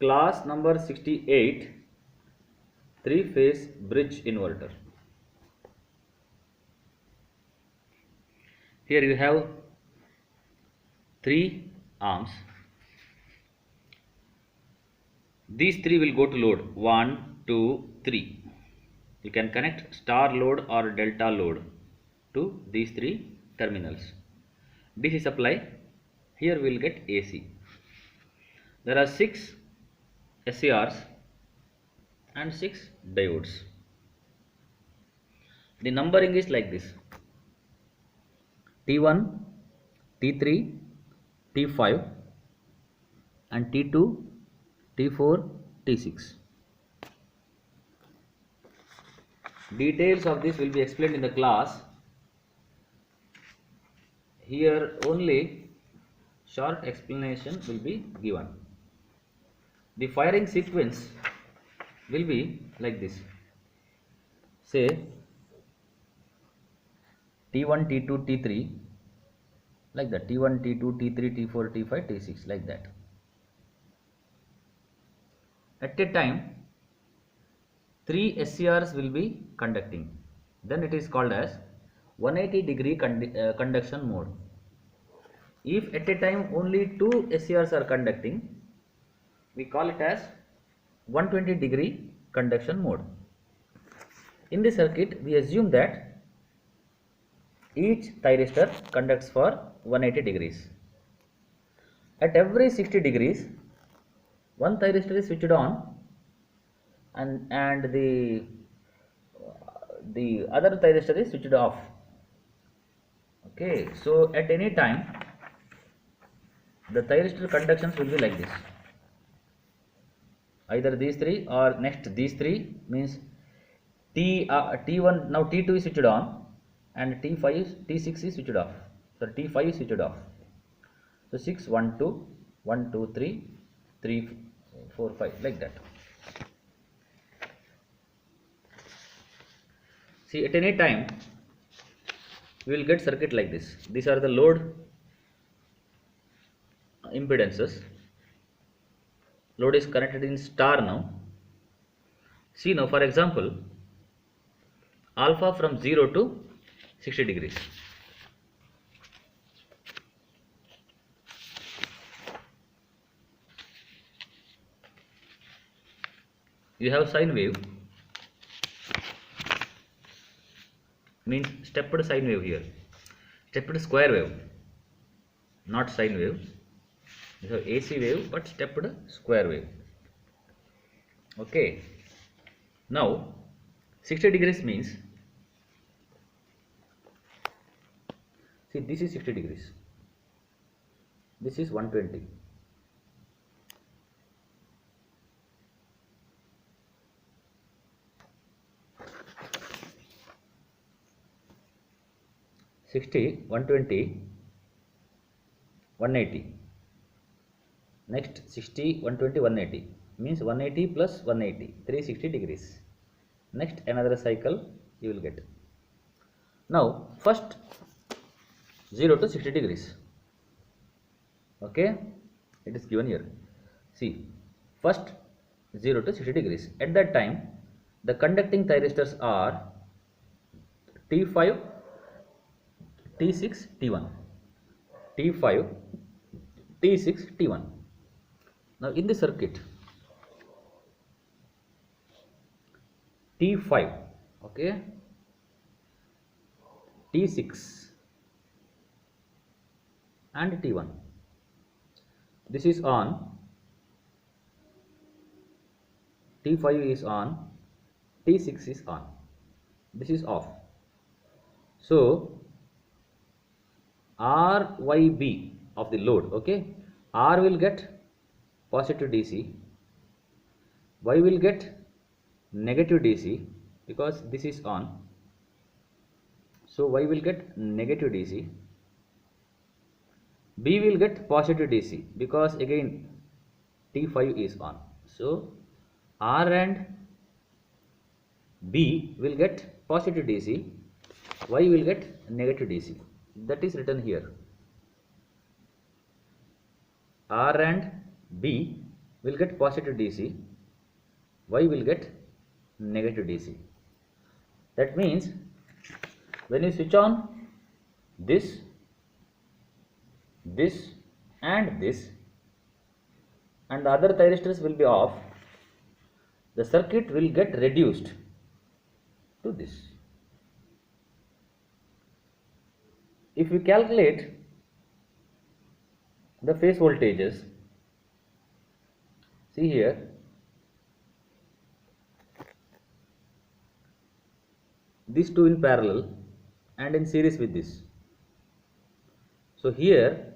Class number 68, three-phase bridge inverter. Here you have three arms. These three will go to load 1, 2, 3. You can connect star load or delta load to these three terminals. DC supply, here we will get AC. There are 6 SCRs and 6 diodes. The numbering is like this: T1, T3, T5 and T2, T4, T6. Details of this will be explained in the class. Here only short explanation will be given. The firing sequence will be like this. Say T1, T2, T3, like that. T1, T2, T3, T4, T5, T6, like that. At a time, 3 SCRs will be conducting. Then it is called as 180-degree conduction mode. If at a time only 2 SCRs are conducting, we call it as 120-degree conduction mode. In the circuit, we assume that each thyristor conducts for 180 degrees. At every 60 degrees, one thyristor is switched on and the other thyristor is switched off. Okay, so at any time the thyristor conductions will be like this. Either these three or next these three, means T1, now T2 is switched on and T6 is switched off. So T5 is switched off. So 6, 1, 2, 1, 2, 3, 3, 4, 5, like that. See, at any time we will get circuit like this. These are the load impedances. Load is connected in star now. See now, for example, alpha from 0 to 60 degrees. You have sine wave, means stepped sine wave here. Stepped square wave, not sine wave. You have AC wave but stepped square wave. Okay. Now 60 degrees means, see, this is 60 degrees. This is 120. (60), 120, 180. Next 60, 120, 180 means 180 plus 180, 360 degrees. Next another cycle you will get. Now first 0 to 60 degrees. Okay, it is given here. See, first 0 to 60 degrees. At that time the conducting thyristors are T5, T6, T1. T5, T6, T1. Now in the circuit, T5, okay, T6 and T1. This is on, T5 is on, T6 is on, this is off. So RYB of the load, okay, R will get positive DC, Y will get negative DC because this is on, so Y will get negative DC, B will get positive DC because again T5 is on, so R and B will get positive DC, Y will get negative DC. That is written here. R and B will get positive DC, Y will get negative DC. That means when you switch on this, this and this, and the other thyristors will be off, the circuit will get reduced to this. If we calculate the phase voltages, see here, these two in parallel and in series with this. So here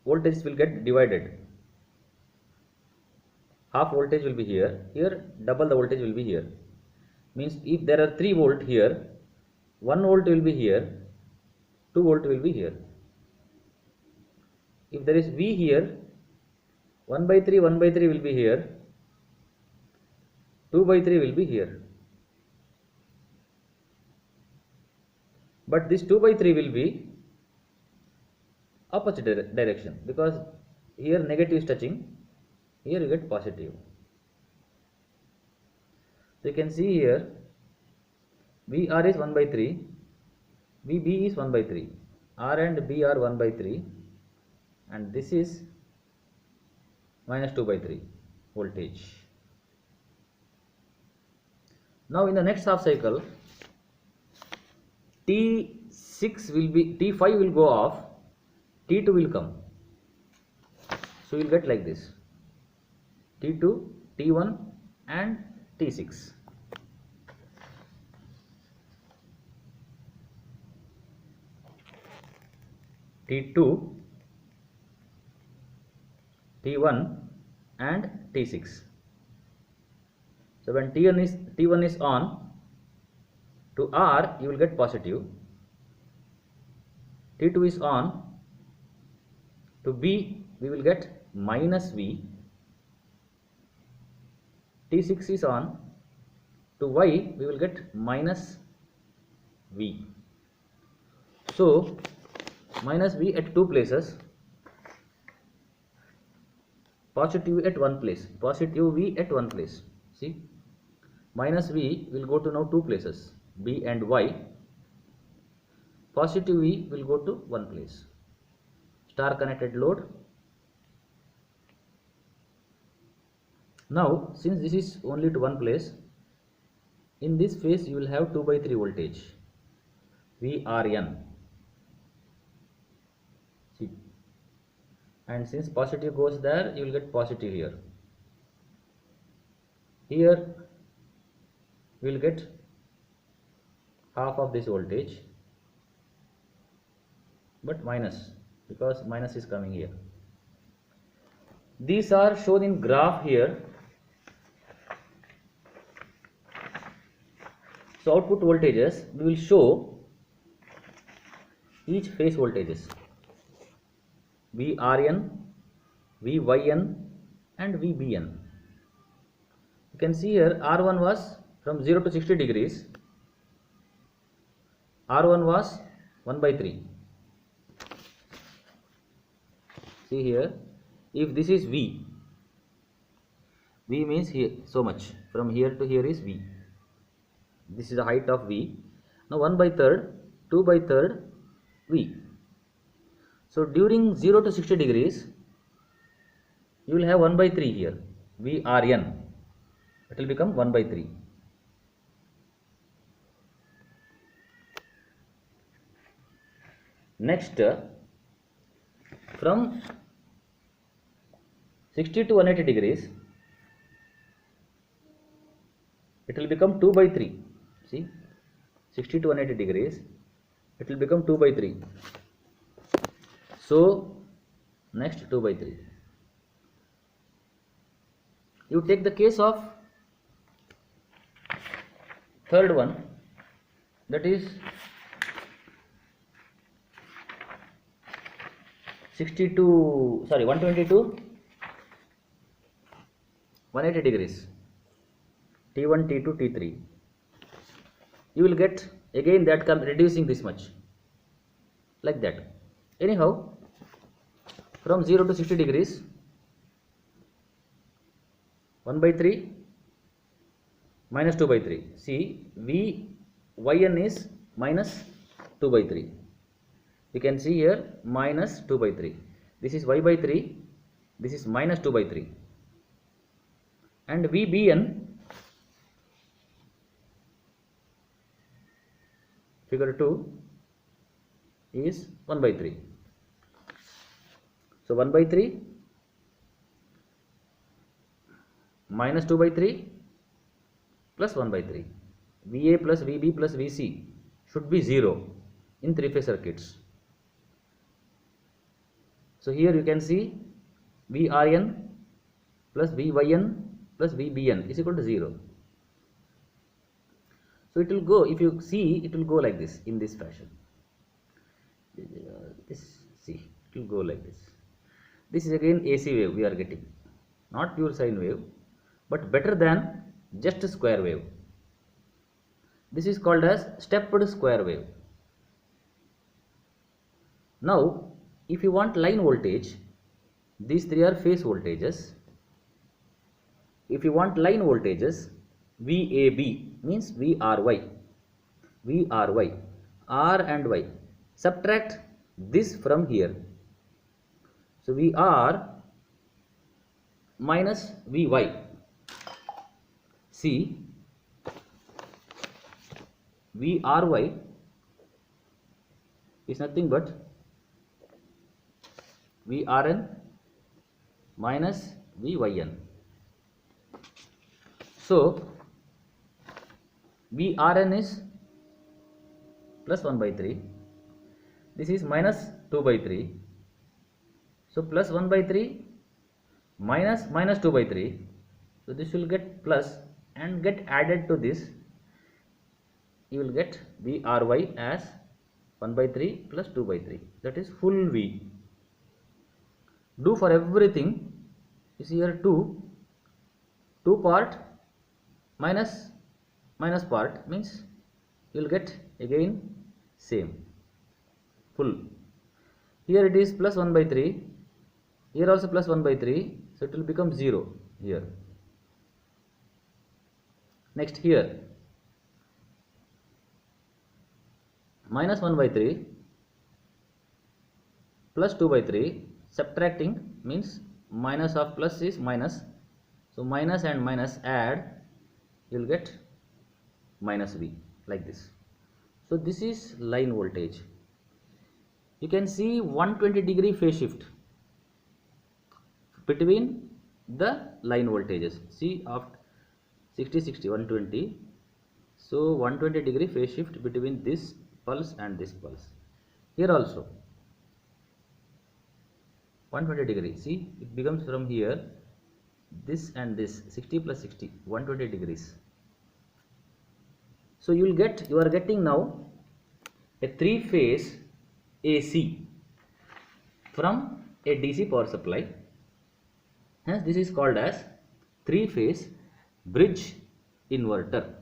voltages will get divided. Half voltage will be here, here double the voltage will be here. Means if there are 3 volt here, 1 volt will be here, 2 volt will be here. If there is V here, 1 by 3 will be here, 2 by 3 will be here. But this 2 by 3 will be opposite direction, because here negative is touching, here you get positive. So you can see here VR is 1 by 3, VB is 1 by 3, R and B are 1 by 3, and this is minus 2 by 3 voltage. Now in the next half cycle, T6 will be, T5 will go off, T2 will come. So you will get like this, T2, T1 and T6. T2, T1 and T6. So when T1 is on, to R you will get positive, T2 is on, to B we will get minus V, T6 is on, to Y we will get minus V. So minus V at 2 places, positive V at one place, positive V at one place. See, minus V will go to now 2 places, B and Y. Positive V will go to one place. Star connected load. Now since this is only to one place, in this phase you will have 2 by 3 voltage, VRN. See, and since positive goes there, you will get positive here. Here we will get half of this voltage, but minus, because minus is coming here. These are shown in graph here. So output voltages we will show each phase voltages, VRN, VYN and VBN. You can see here R1 was from 0 to 60 degrees, R1 was 1 by 3. See here, if this is V, V means here so much, from here to here is V. This is the height of V. Now 1 by 3rd, 2 by 3rd, V. So during 0 to 60 degrees, you will have 1 by 3 here, VRN. It will become 1 by 3. Next, from 60 to 180 degrees, it will become 2 by 3. See, 60 to 180 degrees, it will become 2 by 3. So next 2 by 3. You take the case of third one, that is 120 to 180 degrees, T1, T2, T3. You will get again that comes reducing this much, like that. Anyhow, from 0 to 60 degrees, 1 by 3 minus 2 by 3. See, Vyn is minus 2 by 3. You can see here minus 2 by 3. This is y by 3. This is minus 2 by 3. And Vbn, figure 2, is 1 by 3. So 1 by 3 minus 2 by 3 plus 1 by 3. Va plus Vb plus Vc should be 0 in three-phase circuits. So here you can see Vrn plus Vyn plus Vbn is equal to 0. So it will go, if you see, it will go like this, in this fashion. See, it will go like this. This is again AC wave we are getting, not pure sine wave, but better than just a square wave. This is called as stepped square wave. Now, if you want line voltage, these three are phase voltages. If you want line voltages, VAB means VRY, R and Y. Subtract this from here. So VR minus Vy. See, VRY is nothing but Vrn minus Vyn. So Vrn is plus 1 by 3. This is minus 2 by 3. So plus 1 by 3 minus 2 by 3. So this will get plus and get added to this. You will get Vry as 1 by 3 plus 2 by 3. That is full V. Do for everything. You see here 2 part minus part means you will get again same full. Here it is plus 1 by 3. Here also plus 1 by 3. So it will become 0 here. Next here minus 1 by 3 plus 2 by 3. Subtracting means minus of plus is minus. So minus and minus add, you will get minus V like this. So this is line voltage. You can see 120-degree phase shift between the line voltages. See, after 60, 120. So 120-degree phase shift between this pulse and this pulse. Here also 120-degree. See, it becomes from here this and this 60 plus 60, 120 degrees. So you are getting now a three-phase AC from a DC power supply. Hence this is called as three-phase bridge inverter.